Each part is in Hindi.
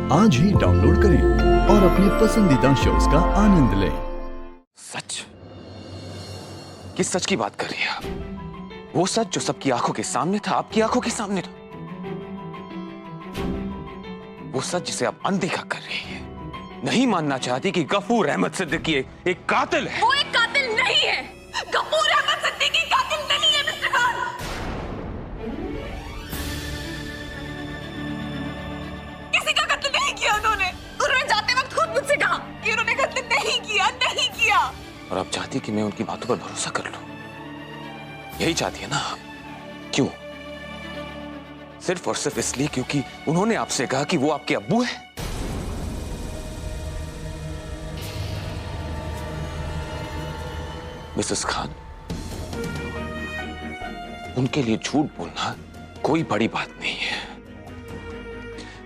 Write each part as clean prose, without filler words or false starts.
आज ही डाउनलोड करें और अपने पसंदीदा शोज का आनंद लें। सच? किस सच की बात कर रही है आप? वो सच जो सबकी आंखों के सामने था, आपकी आंखों के सामने था। वो सच जिसे आप अनदेखा कर रही हैं। नहीं मानना चाहती कि गफूर अहमद सिद्दीकी एक कातिल है। वो एक कातिल नहीं है। गफूर अहमद सिद्दीकी कातिल नहीं है मिस्टर खान। किसी का कत्ल नहीं किया उन्होंने जाते वक्त खुद मुझसे कहा कि उन्होंने कत्ल नहीं किया। और आप चाहती कि मैं उनकी बातों पर भरोसा कर लूं? यही चाहती है ना आप? क्यों? सिर्फ और सिर्फ इसलिए क्योंकि उन्होंने आपसे कहा कि वो आपके अब्बू है? मिसेस खान, उनके लिए झूठ बोलना कोई बड़ी बात नहीं है।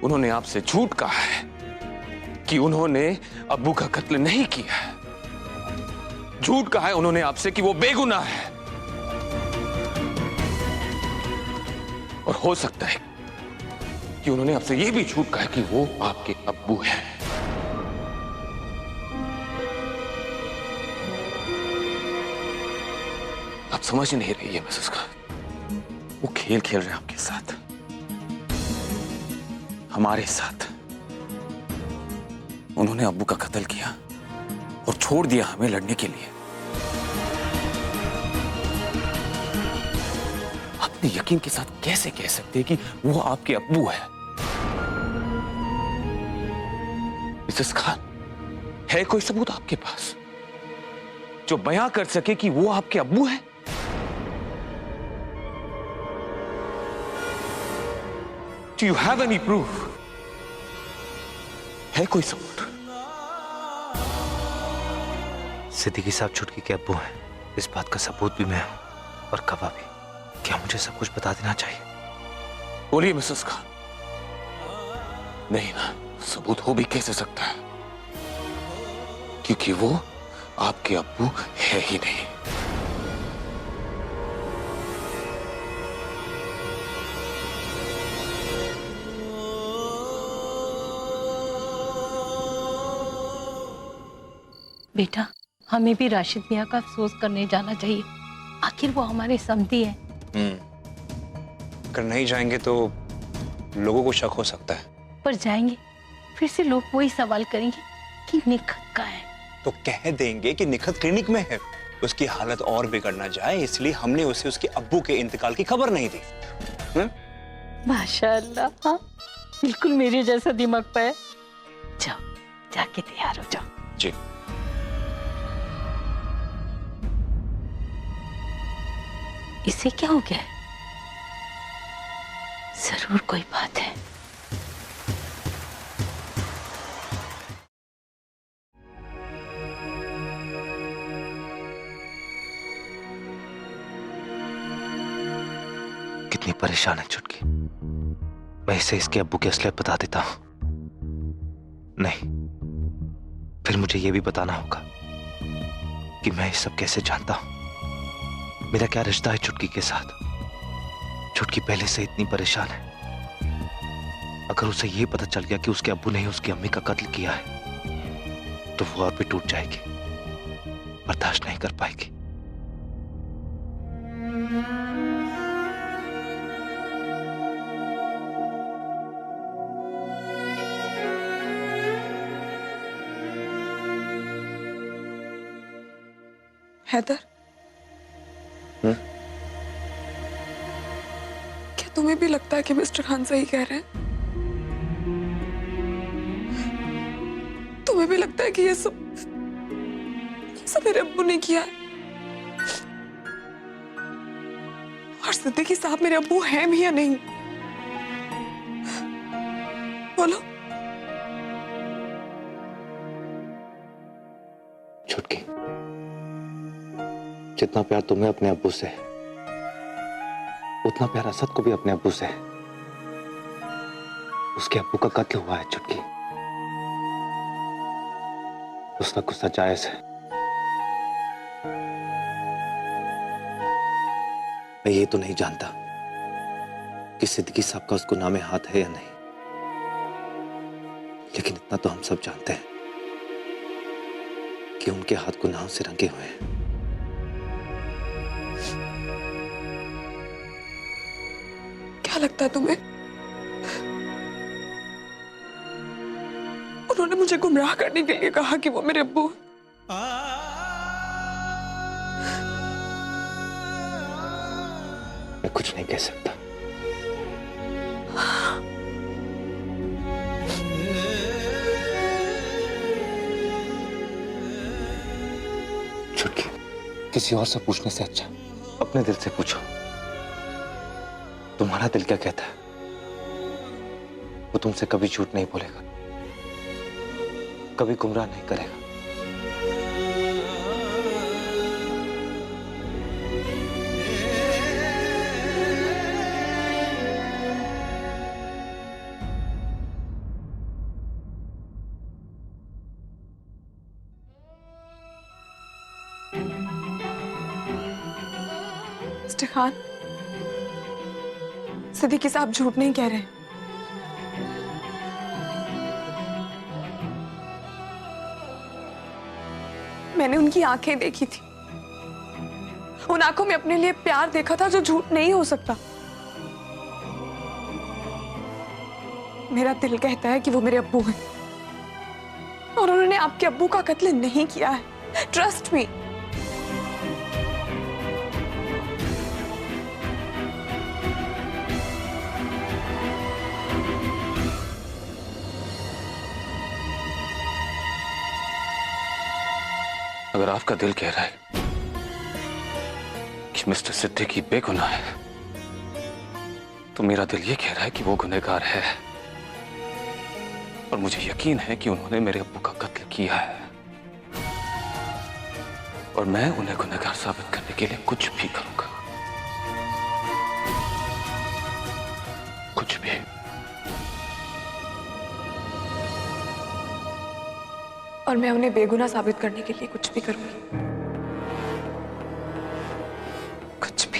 उन्होंने आपसे झूठ कहा है कि उन्होंने अब्बू का कत्ल नहीं किया है। झूठ कहा है उन्होंने आपसे कि वो बेगुनाह है। और हो सकता है कि उन्होंने आपसे यह भी झूठ कहा है कि वो आपके अब्बू है। आप समझ नहीं रही है मिसेस खान। वो खेल खेल रहे हैं आपके साथ, हमारे साथ। उन्होंने अब्बू का कत्ल किया और छोड़ दिया हमें लड़ने के लिए। अपने यकीन के साथ कैसे कह सकते हैं कि वो आपके अब्बू है? मिसेस खान, है कोई सबूत आपके पास जो बयां कर सके कि वो आपके अब्बू है? Do you have any proof? है कोई सबूत? सिद्दीकी साहब छुटकी के अब्बू हैं, इस बात का सबूत भी मैं हूं और गवाह भी। क्या मुझे सब कुछ बता देना चाहिए? बोलिए मिसेस खान। नहीं ना, सबूत हो भी कैसे सकता है, क्योंकि वो आपके अब्बू है ही नहीं। बेटा, हमें भी राशिद मियाँ का अफसोस करने जाना चाहिए। आखिर वो हमारे समधी हैं। अगर नहीं जाएंगे तो लोगों को शक हो सकता है। पर जाएंगे फिर से लोग वही सवाल करेंगे कि निखत कहाँ है। तो कह देंगे कि निखत क्लिनिक में है, उसकी हालत और बिगड़ ना जाए इसलिए हमने उसे उसके अब्बू के इंतकाल की खबर नहीं दी। माशाअल्लाह, हाँ, बिल्कुल मेरे जैसा दिमाग पे है। जाओ, जाके तैयार हो जाओ। जी। इसे क्या हो गया है? जरूर कोई बात है। कितनी परेशान है छुटकी। मैं इसे इसके अब्बू की असलियत बता देता हूं। नहीं, फिर मुझे यह भी बताना होगा कि मैं ये सब कैसे जानता हूं। मेरा क्या रिश्ता है छुटकी के साथ? छुटकी पहले से इतनी परेशान है। अगर उसे यह पता चल गया कि उसके अब्बू ने उसकी अम्मी का कत्ल किया है तो वो और भी टूट जाएगी, बर्दाश्त नहीं कर पाएगी। हैदर, क्या तुम्हें भी लगता है कि मिस्टर खान सही कह रहे हैं? तुम्हें भी लगता है कि ये सब मेरे अब्बू ने किया है? और सिद्दीकी साहब मेरे अब्बू हैं भी या नहीं? बोलो। छुटकी, जितना प्यार तुम्हें अपने अब्बू से है उतना प्यार असद को भी अपने अब्बू से है। उसके अब्बू का कत्ल हुआ है छुटकी। उसका गुस्सा जायज है। मैं ये तो नहीं जानता कि सिद्दीकी साहब का उसको नामे हाथ है या नहीं, लेकिन इतना तो हम सब जानते हैं कि उनके हाथ गुनाहों से रंगे हुए हैं। क्या लगता है तुम्हें? उन्होंने मुझे गुमराह करने के लिए कहा कि वो मेरे अब्बू हैं। मैं कुछ नहीं कह सकता। छुटकी, किसी और से पूछने से अच्छा अपने दिल से पूछो। तुम्हारा दिल क्या कहता है? वो तुमसे कभी झूठ नहीं बोलेगा, कभी गुमराह नहीं करेगा। मिस्टर खान, सिद्दीकी साहब झूठ नहीं कह रहे। मैंने उनकी आंखें देखी थी, उन आंखों में अपने लिए प्यार देखा था जो झूठ नहीं हो सकता। मेरा दिल कहता है कि वो मेरे अब्बू हैं और उन्होंने आपके अब्बू का कत्ल नहीं किया है। Trust me. अगर आपका दिल कह रहा है कि मिस्टर सिद्दीकी बेगुनाह है, तो मेरा दिल ये कह रहा है कि वो गुनहगार है। और मुझे यकीन है कि उन्होंने मेरे अब्बू का कत्ल किया है, और मैं उन्हें गुनहगार साबित करने के लिए कुछ भी करूंगा, कुछ भी। और मैं उन्हें बेगुनाह साबित करने के लिए कुछ भी करूंगी, कुछ भी।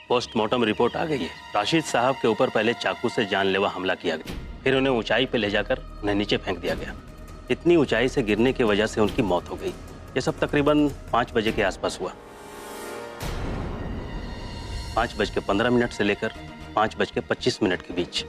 पोस्टमार्टम रिपोर्ट आ गई है। राशिद साहब के ऊपर पहले चाकू से जानलेवा हमला किया गया, फिर उन्हें ऊंचाई पर ले जाकर उन्हें नीचे फेंक दिया गया। इतनी ऊंचाई से गिरने की वजह से उनकी मौत हो गई। ये सब तकरीबन 5 बजे के आसपास हुआ। 5:15 से लेकर 5:25 के बीच।